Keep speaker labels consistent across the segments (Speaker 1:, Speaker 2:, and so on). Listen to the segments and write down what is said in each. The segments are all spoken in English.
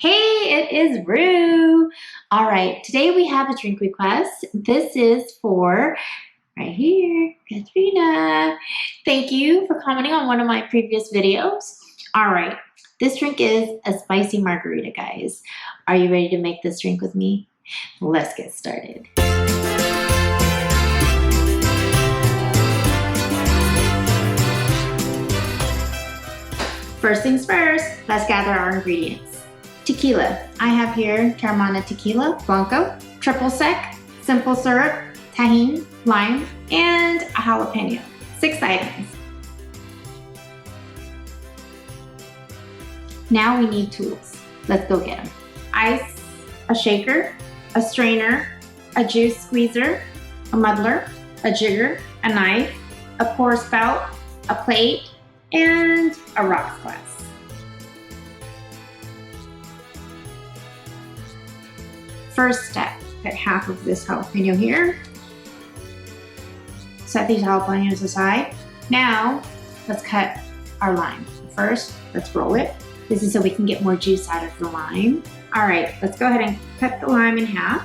Speaker 1: Hey, it is Rue. All right, today we have a drink request. This is for, right here, Katrina. Thank you for commenting on one of my previous videos. All right, this drink is a spicy margarita, guys. Are you ready to make this drink with me? Let's get started. First things first, let's gather our ingredients. Tequila. I have here Teremana Tequila, Blanco, triple sec, simple syrup, Tajin, lime, and a jalapeno. 6 items. Now we need tools. Let's go get them. Ice, a shaker, a strainer, a juice squeezer, a muddler, a jigger, a knife, a pour spout, a plate, and a rocks glass. First step, cut half of this jalapeno here. Set these jalapenos aside. Now, let's cut our lime. First, let's roll it. This is so we can get more juice out of the lime. All right, let's go ahead and cut the lime in half.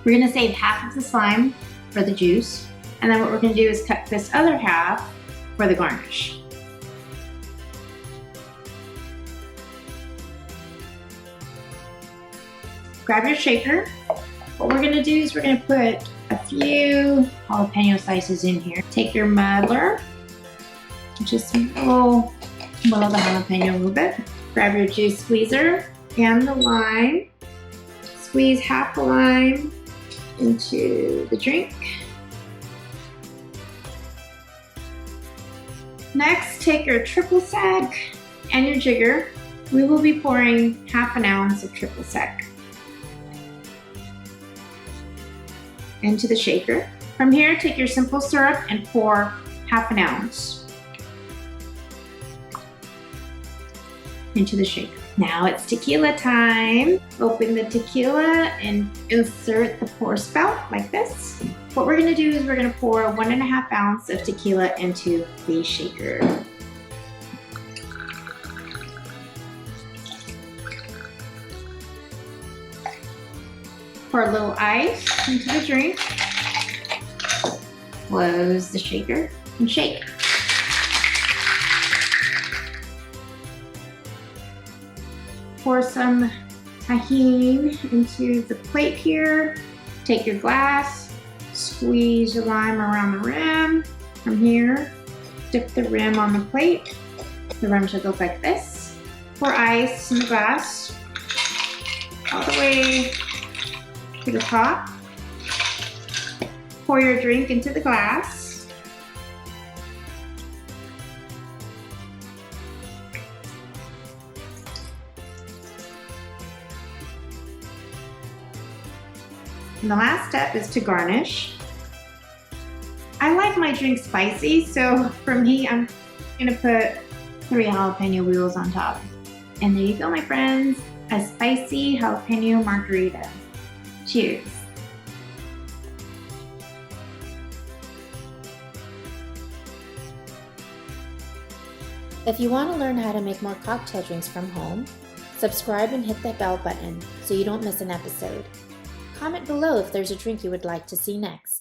Speaker 1: We're gonna save half of this lime for the juice. And then what we're gonna do is cut this other half for the garnish. Grab your shaker. What we're gonna do is we're gonna put a few jalapeno slices in here. Take your muddler, just muddle the jalapeno a little bit. Grab your juice squeezer and the lime. Squeeze half the lime into the drink. Next, take your triple sec and your jigger. We will be pouring half an ounce of triple sec into the shaker. From here, take your simple syrup and pour half an ounce into the shaker. Now it's tequila time. Open the tequila and insert the pour spout like this. What we're gonna do is we're gonna pour 1.5 ounce of tequila into the shaker. Pour a little ice into the drink. Close the shaker and shake. Pour some Tajin into the plate here. Take your glass, squeeze your lime around the rim. From here, dip the rim on the plate. The rim should look like this. Pour ice in the glass all the way to the top. Pour your drink into the glass. And the last step is to garnish. I like my drink spicy, so for me, I'm gonna put 3 jalapeno wheels on top. And there you go, my friends, a spicy jalapeno margarita. Cheers.
Speaker 2: If you want to learn how to make more cocktail drinks from home, subscribe and hit that bell button so you don't miss an episode. Comment below if there's a drink you would like to see next.